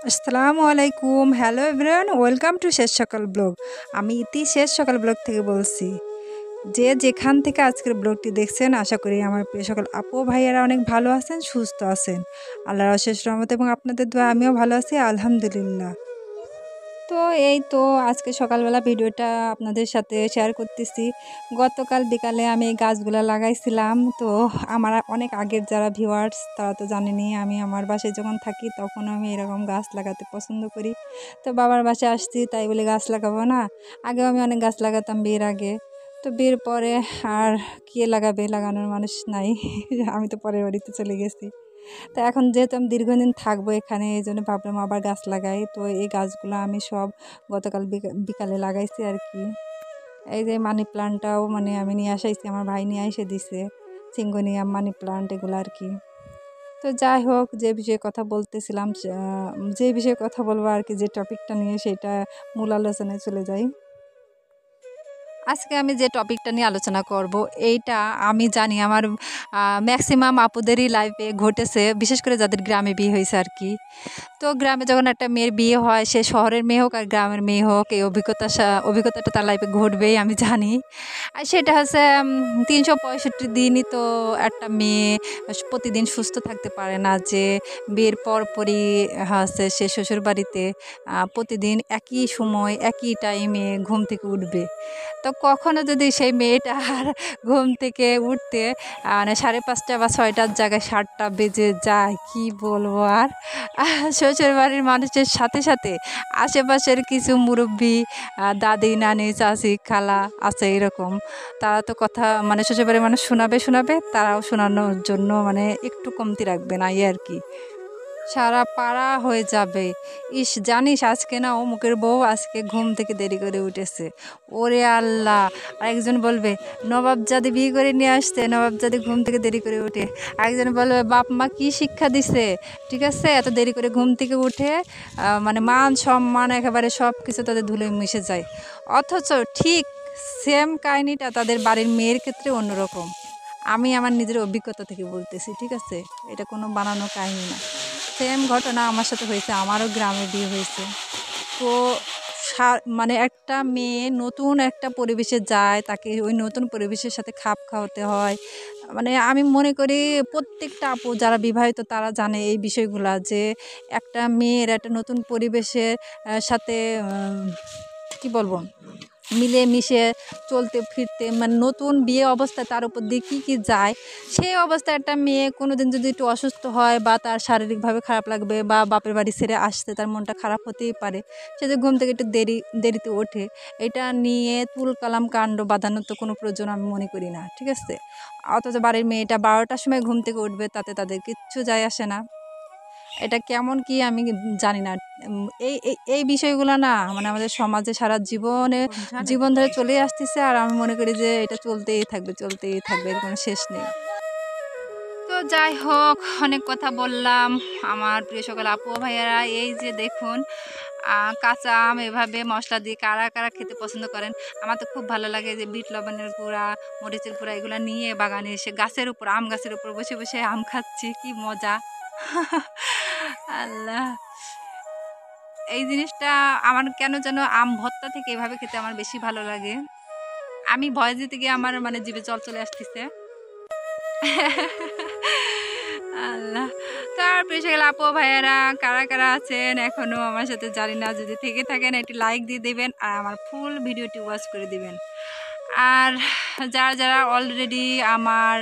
আসসালামু আলাইকুম। Hello everyone, welcome to শেষ সকাল ব্লগ। আমি ইতি শেষ সকাল ব্লগ থেকে বলছি। যে যেখান থেকে আজকের ব্লগটি দেখছেন, আশা করি আমার প্রিয় সকল আপু ভাইয়েরা অনেক ভালো আছেন, সুস্থ আছেন। আল্লাহর অশেষ রহমত এবং আপনাদের দোয়া আমিও ভালো আছি, আলহামদুলিল্লাহ। তো এই তো আজকে সকালবেলা ভিডিওটা আপনাদের সাথে শেয়ার করতেছি। গতকাল বিকালে আমি এই গাছগুলো লাগাইছিলাম। তো আমার অনেক আগের যারা ভিউয়ার্স তারা তো জানেনই, আমি আমার বাসায় যখন থাকি তখন আমি এরকম গাছ লাগাতে পছন্দ করি। তো বাবার বাসায় আসছি তাই বলে গাছ লাগাবো না। আগেও আমি অনেক গাছ লাগাতাম বিয়ের আগে। তো বিয়ের পরে আর কে লাগাবে, লাগানোর মানুষ নাই। আমি তো পরের বাড়িতে চলে গেছি। তো এখন যেহেতু আমি দীর্ঘদিন থাকবো এখানে, এই জন্য ভাবলাম আবার গাছ লাগাই। তো এই গাছগুলো আমি সব গতকাল বিকালে লাগাইছি আর কি। এই যে মানি প্লান্টটাও মানে আমি নিয়ে আসাইছি, আমার ভাই নিয়ে এসে দিছে। সিঙ্গোনিয়াম মানি প্লান্ট এগুলো আর কি। তো যাই হোক, যে বিষয়ে কথা বলতেছিলাম, যে বিষয়ে কথা বলবো আর কি, যে টপিকটা নিয়ে সেটা মূল আলোচনায় চলে যাই। আজকে আমি যে টপিকটা নিয়ে আলোচনা করব, এইটা আমি জানি আমার ম্যাক্সিমাম আপুদেরই লাইফে ঘটেছে, বিশেষ করে যাদের গ্রামে বিয়ে হয়েছে আর কি। তো গ্রামে যখন একটা মেয়ের বিয়ে হয়, সে শহরের মেয়ে হোক আর গ্রামের মেয়ে হোক, এই অভিজ্ঞতাটা তার লাইফে ঘটবেই আমি জানি। আর সেটা হচ্ছে ৩৬৫ দিনই তো একটা মেয়ে প্রতিদিন সুস্থ থাকতে পারে না, যে বিয়ের পরপরই হচ্ছে সে শ্বশুরবাড়িতে প্রতিদিন একই সময় একই টাইমে ঘুম থেকে উঠবে। তো কখনো যদি সেই মেয়েটার ঘুম থেকে উঠতে মানে 5:30 বা 6টার জায়গায় 7টা বেজে যায়, কি বলবো আর। শ্বশুরবাড়ির মানুষের সাথে সাথে আশেপাশের কিছু মুরব্বি, দাদি নানি চাচি খালা আছে এরকম, তারা তো কথা মানে শ্বশুরবাড়ির মানুষ শোনাবে, তারাও শোনানোর জন্য মানে একটু কমতি রাখবে না, এই আর কি। সারা পাড়া হয়ে যাবে, ইস জানিস আজকে না অমুকের বউ আজকে ঘুম থেকে দেরি করে উঠেছে, ওরে আল্লাহ। আর একজন বলবে নবাবজাদি বিয়ে করে নিয়ে আসছে, নবাবজাদি ঘুম থেকে দেরি করে উঠে। আরেকজন বলবে বাপ মা কি শিক্ষা দিছে, ঠিক আছে, এত দেরি করে ঘুম থেকে উঠে মানে মান সম্মান একেবারে সব কিছু তাদের ধুলোয় মিশে যায়। অথচ ঠিক সেম কাহিনিটা তাদের বাড়ির মেয়ের ক্ষেত্রে অন্যরকম। আমি আমার নিজের অভিজ্ঞতা থেকে বলতেছি, ঠিক আছে, এটা কোনো বানানো কাহিনী না। সেম ঘটনা আমার সাথে হয়েছে, আমারও গ্রামে বিয়ে হয়েছে। তো মানে একটা মেয়ে নতুন একটা পরিবেশে যায়, তাকে ওই নতুন পরিবেশের সাথে খাপ খাওয়াতে হয়। মানে আমি মনে করি প্রত্যেকটা আপু যারা বিবাহিত তারা জানে এই বিষয়গুলা, যে একটা মেয়ের একটা নতুন পরিবেশের সাথে কি বলবো, মিলে মিশে চলতে ফিরতে, মানে নতুন বিয়ে অবস্থায় তার উপর দিয়ে কী যায়, সেই অবস্থায় একটা মেয়ে কোনো দিন যদি একটু অসুস্থ হয় বা তার শারীরিকভাবে খারাপ লাগবে বা বাপের বাড়ি ছেড়ে আসতে তার মনটা খারাপ হতেই পারে, সে যে ঘুম থেকে একটু দেরিতে ওঠে, এটা নিয়ে তুলকালাম কাণ্ড বাঁধানোর তো কোনো প্রয়োজন আমি মনে করি না, ঠিক আছে। অথচ বাড়ির মেয়েটা 12টার সময় ঘুম থেকে উঠবে, তাতে তাদের কিচ্ছু যায় আসে না। এটা কেমন কি আমি জানি না। এই এই এই বিষয়গুলো না মানে আমাদের সমাজে সারা জীবন ধরে চলে আসতেছে, আর আমি মনে করি যে এটা চলতেই থাকবে, এর কোনো শেষ নেই। তো যাই হোক, অনেক কথা বললাম। আমার প্রিয় সকল আপু ভাইয়ারা, এই যে দেখুন কাঁচা আম এভাবে মশলা দিয়ে কারা কারা খেতে পছন্দ করেন। আমার তো খুব ভালো লাগে যে বিট লবণের গুঁড়া, মরিচের গুঁড়া এগুলো নিয়ে বাগানে এসে গাছের উপর, আম গাছের উপর বসে বসে আম খাচ্ছি, কি মজা। আল্লাহ, এই জিনিসটা আমার কেন যেন আম ভর্তা থেকে এভাবে খেতে আমার বেশি ভালো লাগে। আমি ভয় দিতে গিয়ে আমার মানে জিভে জল চলে আসতেছে। আল্লাহ। তার প্রিয় আপু ভাইয়ারা, কারা কারা আছেন এখনো আমার সাথে জানি না, যদি থেকে থাকেন একটি লাইক দিয়ে দেবেন আর আমার ফুল ভিডিওটি ওয়াচ করে দিবেন। আর যারা যারা অলরেডি আমার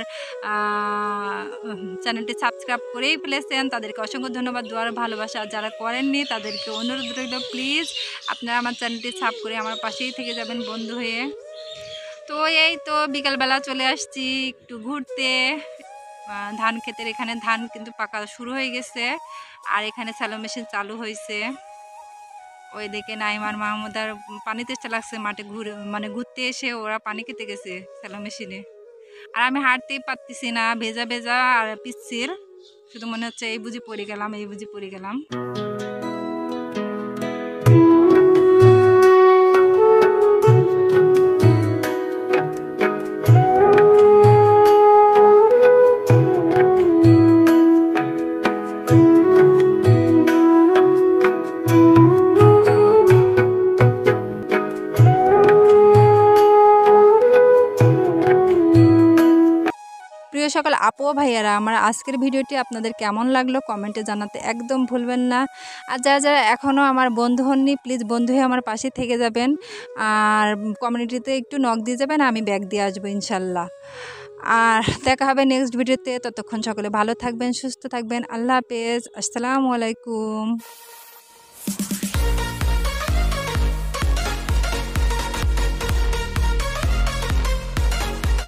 চ্যানেলটি সাবস্ক্রাইব করেই ফেলেছেন তাদেরকে অসংখ্য ধন্যবাদ, দোয়ার ভালোবাসা। আর যারা করেননি তাদেরকে অনুরোধ রইল, প্লিজ আপনারা আমার চ্যানেলটি সাব করে আমার পাশেই থেকে যাবেন বন্ধু হয়ে। তো এই তো বিকালবেলা চলে আসছি একটু ঘুরতে। ধান ক্ষেতের এখানে ধান কিন্তু পাকা শুরু হয়ে গেছে, আর এখানে স্যালো মেশিন চালু হয়েছে। ওই দিকে নাইমার মাহমুদার পানি তেষ্টা লাগছে, মাঠে ঘুরতে এসে ওরা পানি খেতে গেছে স্যালো মেশিনে। আর আমি হাঁটতেই পারতেছি না, ভেজা ভেজা আর পিচ্ছিল, শুধু মনে হচ্ছে এই বুঝি পড়ে গেলাম। প্রিয় সকল আপু ও ভাইয়ারা, আমার আজকের ভিডিওটি আপনাদের কেমন লাগলো কমেন্টে জানাতে একদম ভুলবেন না। আর যারা যারা এখনও আমার বন্ধু হননি, প্লিজ বন্ধু হয়ে আমার পাশে থেকে যাবেন, আর কমিউনিটিতে একটু নক দিয়ে যাবেন, আমি ব্যাগ দিয়ে আসবো ইনশাল্লাহ। আর দেখা হবে নেক্সট ভিডিওতে। ততক্ষণ সকলে ভালো থাকবেন, সুস্থ থাকবেন। আল্লাহ হাফেজ, আসসালামু আলাইকুম।